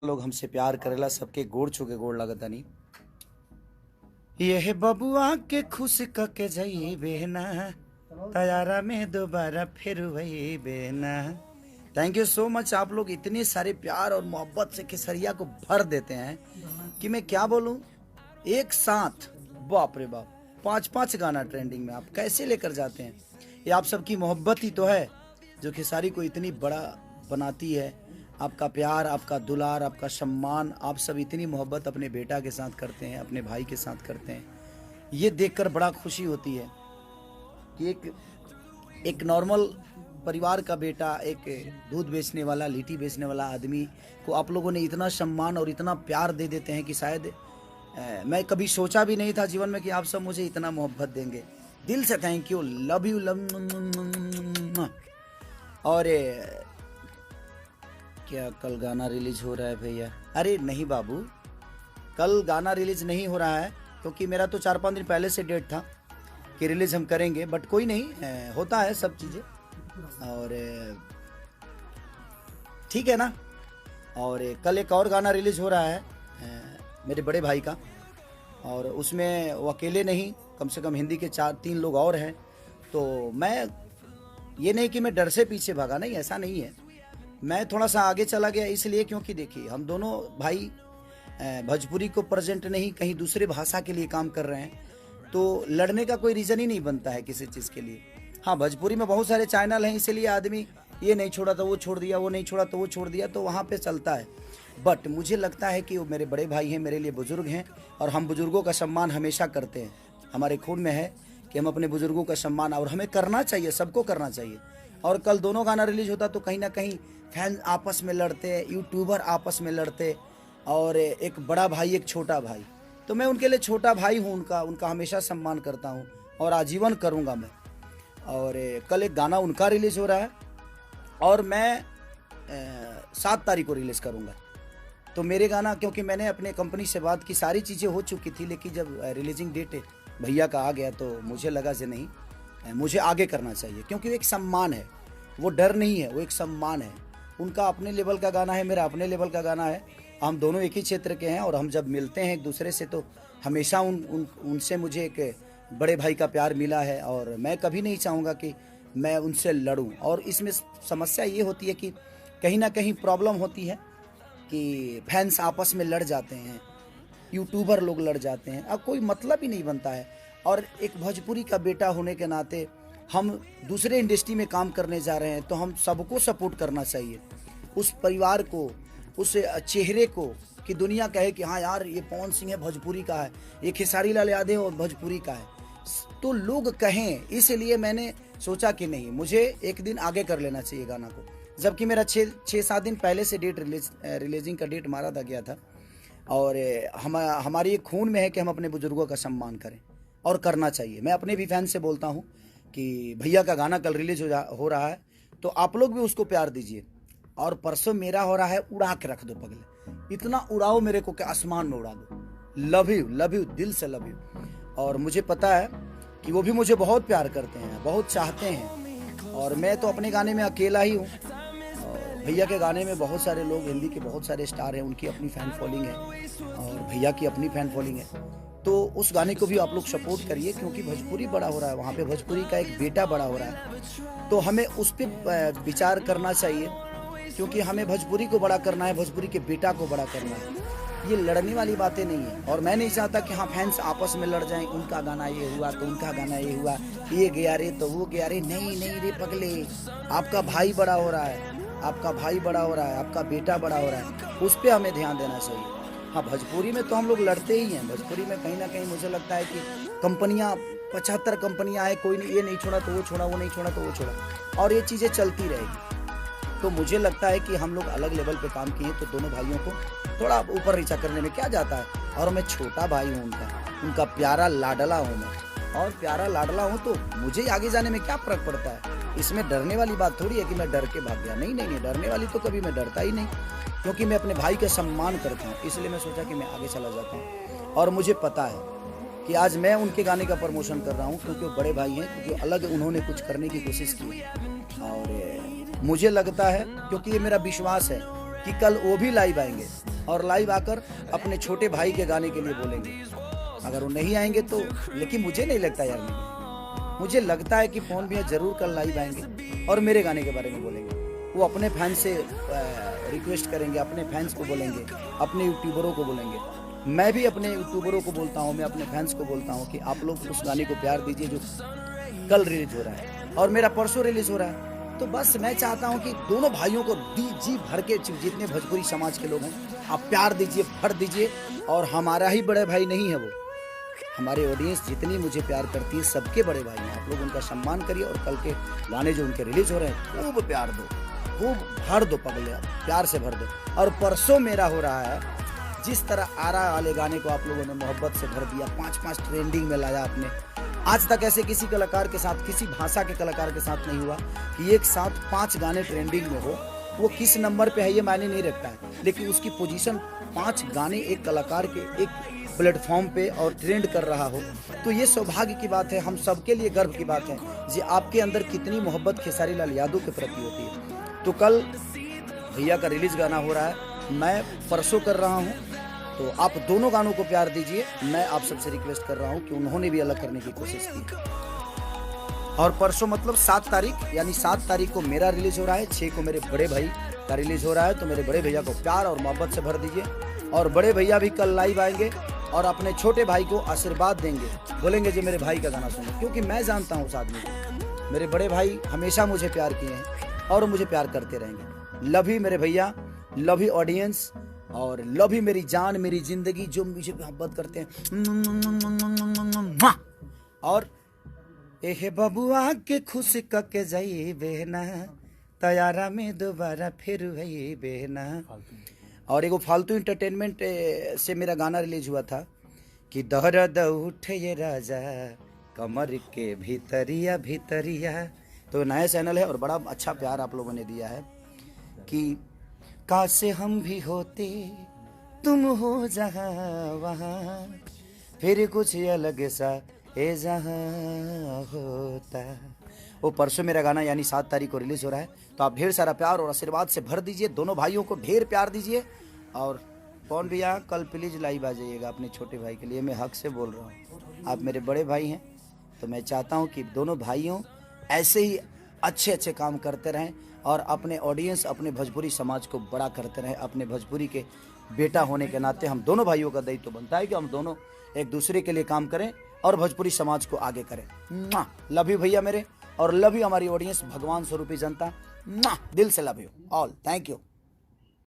लोग हमसे प्यार करेला सबके गोड़ छू के गोड़ लगतानी। ये बबुआ के खुश कके जाई बेना तैयारा में दोबारा फिर वही बेना। Thank you so much. आप लोग इतने सारे प्यार और मोहब्बत से केसरिया को भर देते हैं कि मैं क्या बोलूं। एक साथ बाप रे बाप 5-5 गाना ट्रेंडिंग में आप कैसे लेकर जाते हैं। ये आप सबकी मोहब्बत ही तो है जो खेसारी को इतनी बड़ा बनाती है। आपका प्यार, आपका दुलार, आपका सम्मान, आप सब इतनी मोहब्बत अपने बेटा के साथ करते हैं, अपने भाई के साथ करते हैं। ये देखकर बड़ा खुशी होती है कि एक नॉर्मल परिवार का बेटा, एक दूध बेचने वाला, लिट्टी बेचने वाला आदमी को आप लोगों ने इतना सम्मान और इतना प्यार दे देते हैं कि शायद मैं कभी सोचा भी नहीं था जीवन में कि आप सब मुझे इतना मोहब्बत देंगे। दिल से thank you, love you, love. और क्या कल गाना रिलीज हो रहा है भैया? अरे नहीं बाबू, कल गाना रिलीज नहीं हो रहा है क्योंकि मेरा तो 4-5 दिन पहले से डेट था कि रिलीज हम करेंगे, बट कोई नहीं, होता है सब चीज़ें और ठीक है ना। और कल एक और गाना रिलीज हो रहा है मेरे बड़े भाई का, और उसमें वो अकेले नहीं, कम से कम हिंदी के 4-3 लोग और हैं। तो मैं ये नहीं कि मैं डर से पीछे भागा, नहीं, ऐसा नहीं है। मैं थोड़ा सा आगे चला गया इसलिए क्योंकि देखिए हम दोनों भाई भोजपुरी को प्रेजेंट नहीं, कहीं दूसरे भाषा के लिए काम कर रहे हैं, तो लड़ने का कोई रीज़न ही नहीं बनता है किसी चीज़ के लिए। हाँ, भोजपुरी में बहुत सारे चैनल हैं, इसलिए आदमी ये नहीं छोड़ा तो वो छोड़ दिया, वो नहीं छोड़ा तो वो छोड़ दिया, तो वहाँ पे चलता है। बट मुझे लगता है कि वो मेरे बड़े भाई हैं, मेरे लिए बुज़ुर्ग हैं, और हम बुज़ुर्गों का सम्मान हमेशा करते हैं। हमारे खून में है कि हम अपने बुज़ुर्गों का सम्मान, और हमें करना चाहिए, सबको करना चाहिए। और कल दोनों गाना रिलीज होता तो कहीं ना कहीं फैन आपस में लड़ते, यूट्यूबर आपस में लड़ते, और एक बड़ा भाई एक छोटा भाई, तो मैं उनके लिए छोटा भाई हूँ, उनका हमेशा सम्मान करता हूँ और आजीवन करूँगा मैं। और कल एक गाना उनका रिलीज़ हो रहा है और मैं 7 तारीख को रिलीज़ करूँगा। तो मेरे गाना, क्योंकि मैंने अपने कंपनी से बात की, सारी चीज़ें हो चुकी थी, लेकिन जब रिलीजिंग डेट भैया का आ गया तो मुझे लगा कि नहीं, मुझे आगे करना चाहिए, क्योंकि वो एक सम्मान है, वो डर नहीं है, वो एक सम्मान है। उनका अपने लेवल का गाना है, मेरा अपने लेवल का गाना है, हम दोनों एक ही क्षेत्र के हैं, और हम जब मिलते हैं एक दूसरे से तो हमेशा उनसे मुझे एक बड़े भाई का प्यार मिला है, और मैं कभी नहीं चाहूँगा कि मैं उनसे लड़ूं। और इसमें समस्या ये होती है कि कहीं ना कहीं प्रॉब्लम होती है कि फैंस आपस में लड़ जाते हैं, यूट्यूबर लोग लड़ जाते हैं, अब कोई मतलब ही नहीं बनता है। और एक भोजपुरी का बेटा होने के नाते हम दूसरे इंडस्ट्री में काम करने जा रहे हैं, तो हम सबको सपोर्ट करना चाहिए, उस परिवार को, उस चेहरे को, कि दुनिया कहे कि हाँ यार ये पवन सिंह है भोजपुरी का है, ये खेसारी लाल यादव और भोजपुरी का है, तो लोग कहें। इसलिए मैंने सोचा कि नहीं, मुझे एक दिन आगे कर लेना चाहिए गाना को, जबकि मेरा 6-7 दिन पहले से डेट रिलीजिंग का डेट मारा गया था। और हमारी एक खून में है कि हम अपने बुजुर्गों का सम्मान करें, और करना चाहिए। मैं अपने भी फैन से बोलता हूँ कि भैया का गाना कल रिलीज हो रहा है, तो आप लोग भी उसको प्यार दीजिए। और परसों मेरा हो रहा है, उड़ा के रख दो पगले, इतना उड़ाओ मेरे को कि आसमान में उड़ा दो। लव यू, दिल से लव यू। और मुझे पता है कि वो भी मुझे बहुत प्यार करते हैं, बहुत चाहते हैं, और मैं तो अपने गाने में अकेला ही हूँ। भैया के गाने में बहुत सारे लोग, हिंदी के बहुत सारे स्टार हैं, उनकी अपनी फ़ैन फॉलोइंग है, और भैया की अपनी फ़ैन फॉलोइंग है। तो उस गाने को भी आप लोग सपोर्ट करिए, क्योंकि भोजपुरी बड़ा हो रहा है, वहाँ पे भोजपुरी का एक बेटा बड़ा हो रहा है, तो हमें उस पर विचार करना चाहिए, क्योंकि हमें भोजपुरी को बड़ा करना है, भोजपुरी के बेटा को बड़ा करना है। ये लड़ने वाली बातें नहीं है, और मैं नहीं चाहता कि हाँ फैंस आपस में लड़ जाएं, उनका गाना ये हुआ तो उनका गाना ये हुआ, ये गया रे तो वो गया रे। नहीं रे पगले, आपका भाई बड़ा हो रहा है, आपका भाई बड़ा हो रहा है, आपका बेटा बड़ा हो रहा है, उस पर हमें ध्यान देना चाहिए। हाँ, भोजपुरी में तो हम लोग लड़ते ही हैं, भोजपुरी में कहीं ना कहीं मुझे लगता है कि कंपनियाँ 75 कंपनियाँ आए, कोई नहीं, ये नहीं छोड़ा तो वो छोड़ा, वो नहीं छोड़ा तो वो छोड़ा, और ये चीज़ें चलती रहेगी। तो मुझे लगता है कि हम लोग अलग लेवल पे काम किए, तो दोनों भाइयों को थोड़ा ऊपर नीचा करने में क्या जाता है। और मैं छोटा भाई हूँ उनका प्यारा लाडला हूँ मैं, और प्यारा लाडला हूँ, तो मुझे आगे जाने में क्या फ़र्क पड़ता है। इसमें डरने वाली बात थोड़ी है कि मैं डर के भाग गया, नहीं, डरने वाली तो कभी मैं डरता ही नहीं, क्योंकि मैं अपने भाई का सम्मान करता हूँ। इसलिए मैं सोचा कि मैं आगे चला जाता हूँ, और मुझे पता है कि आज मैं उनके गाने का प्रमोशन कर रहा हूँ, क्योंकि वो बड़े भाई हैं, क्योंकि अलग उन्होंने कुछ करने की कोशिश की, और मुझे लगता है, क्योंकि ये मेरा विश्वास है कि कल वो भी लाइव आएंगे और लाइव आकर अपने छोटे भाई के गाने के लिए बोलेंगे। अगर वो नहीं आएंगे तो, लेकिन मुझे नहीं लगता यार, मुझे लगता है कि पवन भैया जरूर कल लाइव आएंगे और मेरे गाने के बारे में बोलेंगे। वो अपने फैंस से रिक्वेस्ट करेंगे, अपने फैंस को बोलेंगे, अपने यूट्यूबरों को बोलेंगे। मैं भी अपने यूट्यूबरों को बोलता हूँ, मैं अपने फैंस को बोलता हूँ कि आप लोग उस गाने को प्यार दीजिए जो कल रिलीज हो रहा है और मेरा परसों रिलीज हो रहा है। तो बस मैं चाहता हूँ कि दोनों भाइयों को जी भर के, जितने भोजपुरी समाज के लोग हैं, आप प्यार दीजिए, भर दीजिए। और हमारा ही बड़े भाई नहीं है वो, हमारे ऑडियंस जितनी मुझे प्यार करती है सबके बड़े भाई हैं। आप लोग उनका सम्मान करिए और कल के गाने जो उनके रिलीज हो रहे हैं खूब प्यार दो, खूब भर दो, पगले प्यार से भर दो। और परसों मेरा हो रहा है, जिस तरह आरा वाले गाने को आप लोगों ने मोहब्बत से भर दिया, 5-5 ट्रेंडिंग में लाया आपने। आज तक ऐसे किसी कलाकार के साथ, किसी भाषा के कलाकार के साथ नहीं हुआ कि एक साथ 5 गाने ट्रेंडिंग में हो। वो किस नंबर पे है ये मायने नहीं रखता है, लेकिन उसकी पोजीशन 5 गाने एक कलाकार के एक प्लेटफॉर्म पे और ट्रेंड कर रहा हो, तो ये सौभाग्य की बात है, हम सबके लिए गर्व की बात है जी। आपके अंदर कितनी मोहब्बत खेसारी लाल यादव के प्रति होती है। तो कल भैया का रिलीज गाना हो रहा है, मैं परसों कर रहा हूँ, तो आप दोनों गानों को प्यार दीजिए। मैं आप सबसे रिक्वेस्ट कर रहा हूँ कि उन्होंने भी अलग करने की कोशिश की। और परसों मतलब 7 तारीख, यानी 7 तारीख को मेरा रिलीज हो रहा है, 6 को मेरे बड़े भाई का रिलीज हो रहा है। तो मेरे बड़े भैया को प्यार और मोहब्बत से भर दीजिए। और बड़े भैया भी कल लाइव आएंगे और अपने छोटे भाई को आशीर्वाद देंगे, बोलेंगे जी मेरे भाई का गाना सुनो, क्योंकि मैं जानता हूँ उस आदमी को। मेरे बड़े भाई हमेशा मुझे प्यार किए हैं और मुझे प्यार करते रहेंगे। लव यू मेरे भैया, लव यू ऑडियंस, और लव यू मेरी जान, मेरी जिंदगी, जो मुझे मोहब्बत करते हैं। और एहे बबुआ के खुश के जाई बेहना, तैयारा में दोबारा फिर वही बेहना। और एगो फालतू इंटरटेनमेंट से मेरा गाना रिलीज हुआ था कि दर्द उठे ये राजा कमर के भीतरिया भीतरिया। तो नया चैनल है और बड़ा अच्छा प्यार आप लोगों ने दिया है कि काश हम भी होते तुम हो जहाँ वहाँ, फिर कुछ अलग सा ए जहाँ होता। वो परसों मेरा गाना यानी 7 तारीख को रिलीज हो रहा है। तो आप ढेर सारा प्यार और आशीर्वाद से भर दीजिए, दोनों भाइयों को ढेर प्यार दीजिए। और पवन भैया कल प्लीज लाइव आ जाइएगा अपने छोटे भाई के लिए, मैं हक से बोल रहा हूँ, आप मेरे बड़े भाई हैं। तो मैं चाहता हूँ कि दोनों भाइयों ऐसे ही अच्छे अच्छे काम करते रहें और अपने ऑडियंस, अपने भोजपुरी समाज को बड़ा करते रहें। अपने भोजपुरी के बेटा होने के नाते हम दोनों भाइयों का दायित्व बनता है कि हम दोनों एक दूसरे के लिए काम करें और भोजपुरी समाज को आगे करें। लव यू भैया मेरे, और लव यू हमारी ऑडियंस, भगवान स्वरूपी जनता, दिल से love you all, thank you.